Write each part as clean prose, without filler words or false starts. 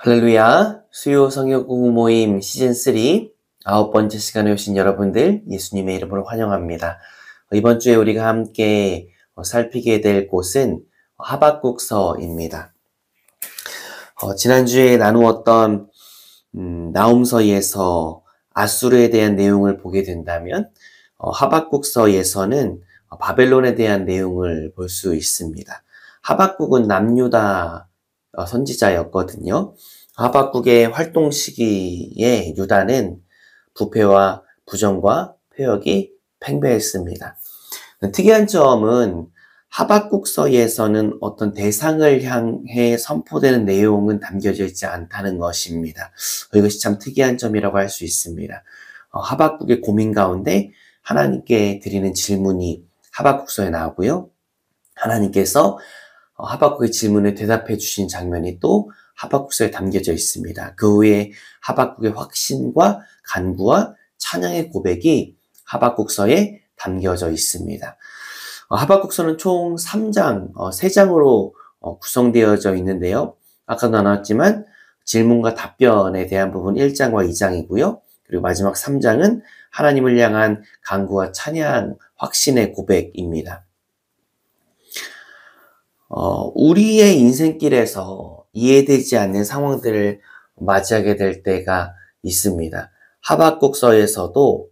할렐루야, 수요 성역 공부 모임 시즌3 9번째 시간에 오신 여러분들 예수님의 이름으로 환영합니다. 이번 주에 우리가 함께 살피게 될 곳은 하박국서입니다. 지난주에 나누었던 나홈서에서 아수르에 대한 내용을 보게 된다면 하박국서에서는 바벨론에 대한 내용을 볼 수 있습니다. 하박국은 남유다 선지자였거든요. 하박국의 활동 시기에 유다는 부패와 부정과 폐역이 팽배했습니다. 특이한 점은 하박국서에서는 어떤 대상을 향해 선포되는 내용은 담겨져 있지 않다는 것입니다. 이것이 참 특이한 점이라고 할 수 있습니다. 하박국의 고민 가운데 하나님께 드리는 질문이 하박국서에 나오고요. 하나님께서 하박국의 질문에 대답해 주신 장면이 또 하박국서에 담겨져 있습니다. 그 후에 하박국의 확신과 간구와 찬양의 고백이 하박국서에 담겨져 있습니다. 하박국서는 총 3장, 3장으로 구성되어져 있는데요. 아까도 나눴지만 질문과 답변에 대한 부분 1장과 2장이고요. 그리고 마지막 3장은 하나님을 향한 간구와 찬양, 확신의 고백입니다. 우리의 인생길에서 이해되지 않는 상황들을 맞이하게 될 때가 있습니다. 하박국서에서도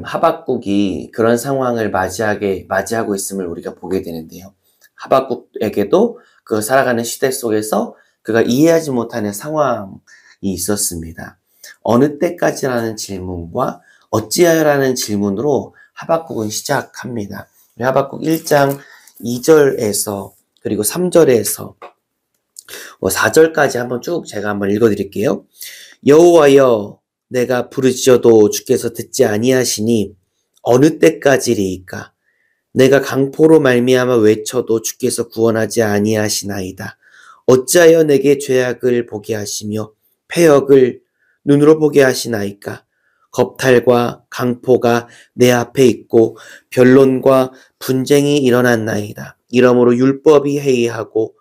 하박국이 그런 상황을 맞이하고 있음을 우리가 보게 되는데요. 하박국에게도 그 살아가는 시대 속에서 그가 이해하지 못하는 상황이 있었습니다. 어느 때까지라는 질문과 어찌하여라는 질문으로 하박국은 시작합니다. 하박국 1장 2절에서 그리고 3절에서 4절까지 한번 쭉 제가 한번 읽어드릴게요. 여호와여, 내가 부르짖어도 주께서 듣지 아니하시니 어느 때까지리이까? 내가 강포로 말미암아 외쳐도 주께서 구원하지 아니하시나이다. 어찌하여 내게 죄악을 보게 하시며 패역을 눈으로 보게 하시나이까? 겁탈과 강포가 내 앞에 있고 변론과 분쟁이 일어났나이다. 이러므로 율법이 해이하고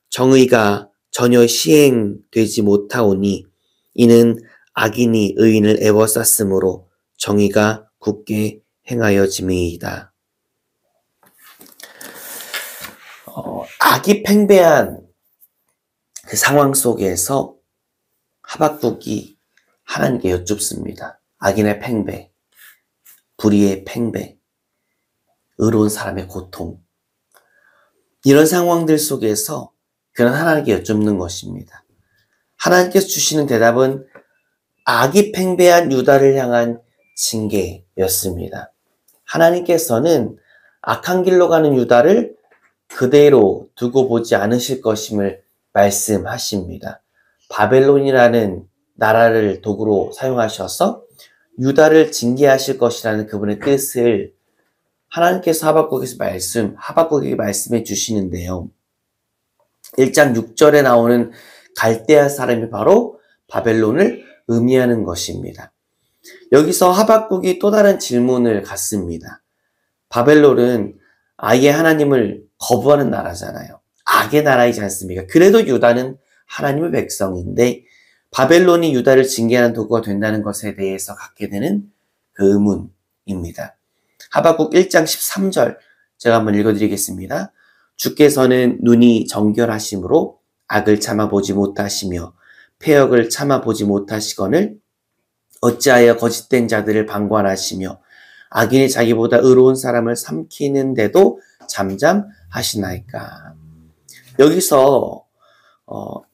정의가 전혀 시행되지 못하오니 이는 악인이 의인을 애워쌌으므로 정의가 굳게 행하여짐이이다. 악이 팽배한 그 상황 속에서 하박국이 하나님께 여쭙습니다. 악인의 팽배, 불의의 팽배, 의로운 사람의 고통, 이런 상황들 속에서 그는 하나님께 여쭙는 것입니다. 하나님께서 주시는 대답은 악이 팽배한 유다를 향한 징계였습니다. 하나님께서는 악한 길로 가는 유다를 그대로 두고 보지 않으실 것임을 말씀하십니다. 바벨론이라는 나라를 도구로 사용하셔서 유다를 징계하실 것이라는 그분의 뜻을 하나님께서 하박국에게 말씀해 주시는데요. 1장 6절에 나오는 갈대아 사람이 바로 바벨론을 의미하는 것입니다. 여기서 하박국이 또 다른 질문을 갖습니다. 바벨론은 아예 하나님을 거부하는 나라잖아요. 악의 나라이지 않습니까? 그래도 유다는 하나님의 백성인데 바벨론이 유다를 징계하는 도구가 된다는 것에 대해서 갖게 되는 그 의문입니다. 하박국 1장 13절 제가 한번 읽어드리겠습니다. 주께서는 눈이 정결하심으로 악을 참아보지 못하시며 패역을 참아보지 못하시거늘 어찌하여 거짓된 자들을 방관하시며 악인이 자기보다 의로운 사람을 삼키는데도 잠잠하시나이까. 여기서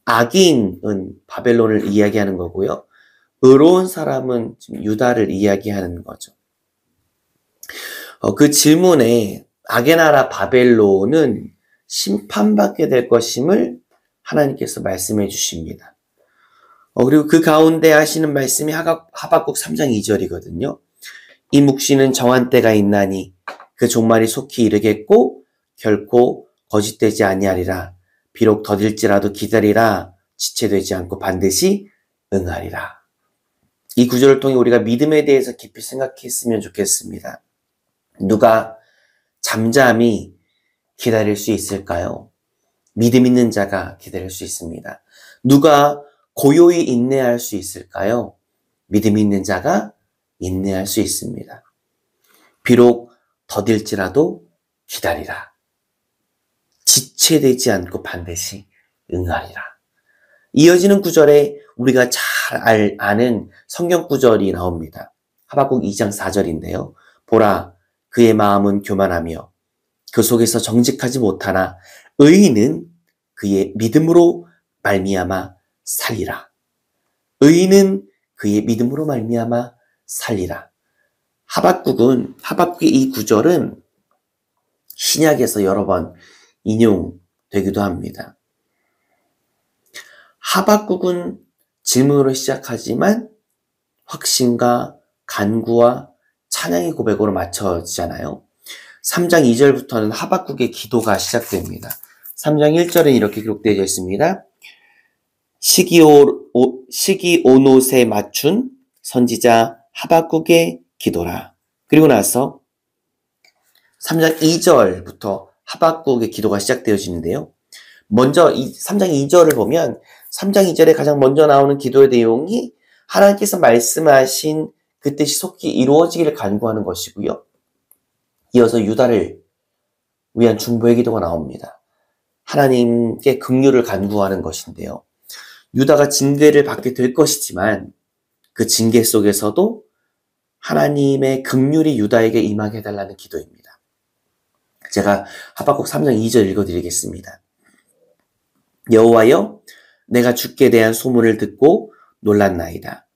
악인은 바벨론을 이야기하는 거고요. 의로운 사람은 지금 유다를 이야기하는 거죠. 그 질문에 악의 나라 바벨론은 심판받게 될 것임을 하나님께서 말씀해 주십니다. 그리고 그 가운데 하시는 말씀이 하박국 3장 2절이거든요. 이 묵시는 정한 때가 있나니 그 종말이 속히 이르겠고 결코 거짓되지 아니하리라. 비록 더딜지라도 기다리라. 지체되지 않고 반드시 응하리라. 이 구절을 통해 우리가 믿음에 대해서 깊이 생각했으면 좋겠습니다. 누가 잠잠히 기다릴 수 있을까요? 믿음 있는 자가 기다릴 수 있습니다. 누가 고요히 인내할 수 있을까요? 믿음 있는 자가 인내할 수 있습니다. 비록 더딜지라도 기다리라. 지체되지 않고 반드시 응하리라. 이어지는 구절에 우리가 잘 아는 성경 구절이 나옵니다. 하박국 2장 4절인데요. 보라, 그의 마음은 교만하며 그 속에서 정직하지 못하나 의인은 그의 믿음으로 말미암아 살리라. 의인은 그의 믿음으로 말미암아 살리라. 하박국의 이 구절은 신약에서 여러 번 인용되기도 합니다. 하박국은 질문으로 시작하지만 확신과 간구와 찬양의 고백으로 맞춰지잖아요. 3장 2절부터는 하박국의 기도가 시작됩니다. 3장 1절은 이렇게 기록되어 있습니다. 시기온옷에 맞춘 선지자 하박국의 기도라. 그리고 나서 3장 2절부터 하박국의 기도가 시작되어지는데요. 먼저 3장 2절을 보면 3장 2절에 가장 먼저 나오는 기도의 내용이 하나님께서 말씀하신 그 뜻이 속히 이루어지기를 간구하는 것이고요. 이어서 유다를 위한 중보의 기도가 나옵니다. 하나님께 긍휼을 간구하는 것인데요. 유다가 징계를 받게 될 것이지만 그 징계 속에서도 하나님의 긍휼이 유다에게 임하게 해달라는 기도입니다. 제가 하박국 3장 2절 읽어드리겠습니다. 여호와여, 내가 주께 대한 소문을 듣고 놀랐나이다.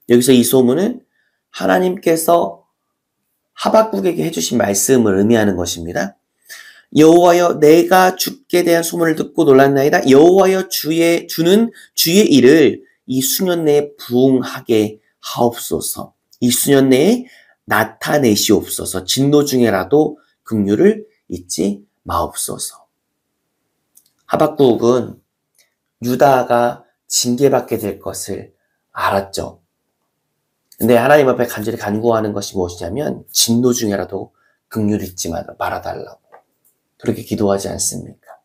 여기서 이 소문은 하나님께서 하박국에게 해주신 말씀을 의미하는 것입니다. 여호와여, 내가 주께 대한 소문을 듣고 놀랐나이다. 여호와여, 주는 주의 일을 이 수년 내에 부응하게 하옵소서. 이 수년 내에 나타내시옵소서. 진노 중에라도 긍휼을 잊지 마옵소서. 하박국은 유다가 징계받게 될 것을 알았죠. 근데 하나님 앞에 간절히 간구하는 것이 무엇이냐면 진노 중에라도 긍휼을 잊지 말아달라고. 그렇게 기도하지 않습니까?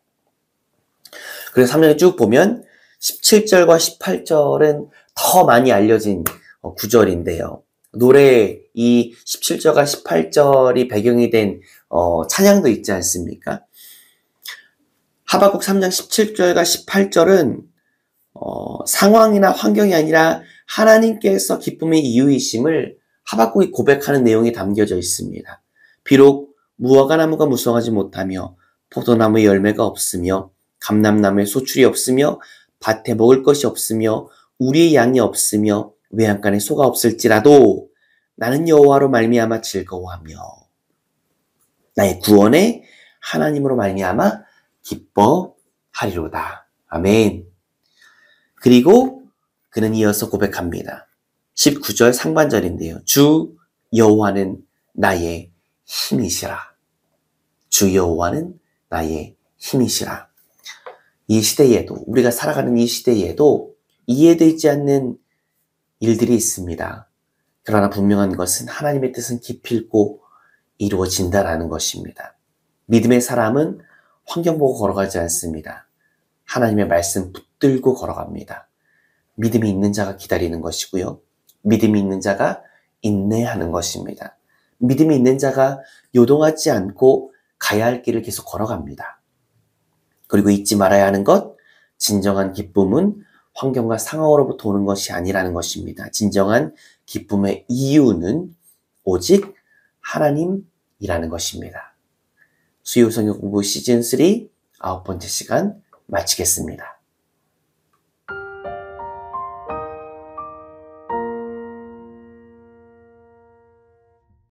그래서 3장에 쭉 보면 17절과 18절은 더 많이 알려진 구절인데요. 노래 이 17절과 18절이 배경이 된 찬양도 있지 않습니까? 하박국 3장 17절과 18절은 상황이나 환경이 아니라 하나님께서 기쁨의 이유이심을 하박국이 고백하는 내용이 담겨져 있습니다. 비록 무화과나무가 무성하지 못하며 포도나무에 열매가 없으며 감람나무에 소출이 없으며 밭에 먹을 것이 없으며 우리의 양이 없으며 외양간에 소가 없을지라도 나는 여호와로 말미암아 즐거워하며 나의 구원의 하나님으로 말미암아 기뻐하리로다. 아멘. 그리고 그는 이어서 고백합니다. 19절 상반절인데요. 주 여호와는 나의 힘이시라. 주 여호와는 나의 힘이시라. 이 시대에도, 우리가 살아가는 이 시대에도 이해되지 않는 일들이 있습니다. 그러나 분명한 것은 하나님의 뜻은 기필코 이루어진다라는 것입니다. 믿음의 사람은 환경 보고 걸어가지 않습니다. 하나님의 말씀 붙들고 걸어갑니다. 믿음이 있는 자가 기다리는 것이고요. 믿음이 있는 자가 인내하는 것입니다. 믿음이 있는 자가 요동하지 않고 가야 할 길을 계속 걸어갑니다. 그리고 잊지 말아야 하는 것, 진정한 기쁨은 환경과 상황으로부터 오는 것이 아니라는 것입니다. 진정한 기쁨의 이유는 오직 하나님이라는 것입니다. 수요 성경 공부 시즌 3 9번째 시간 마치겠습니다.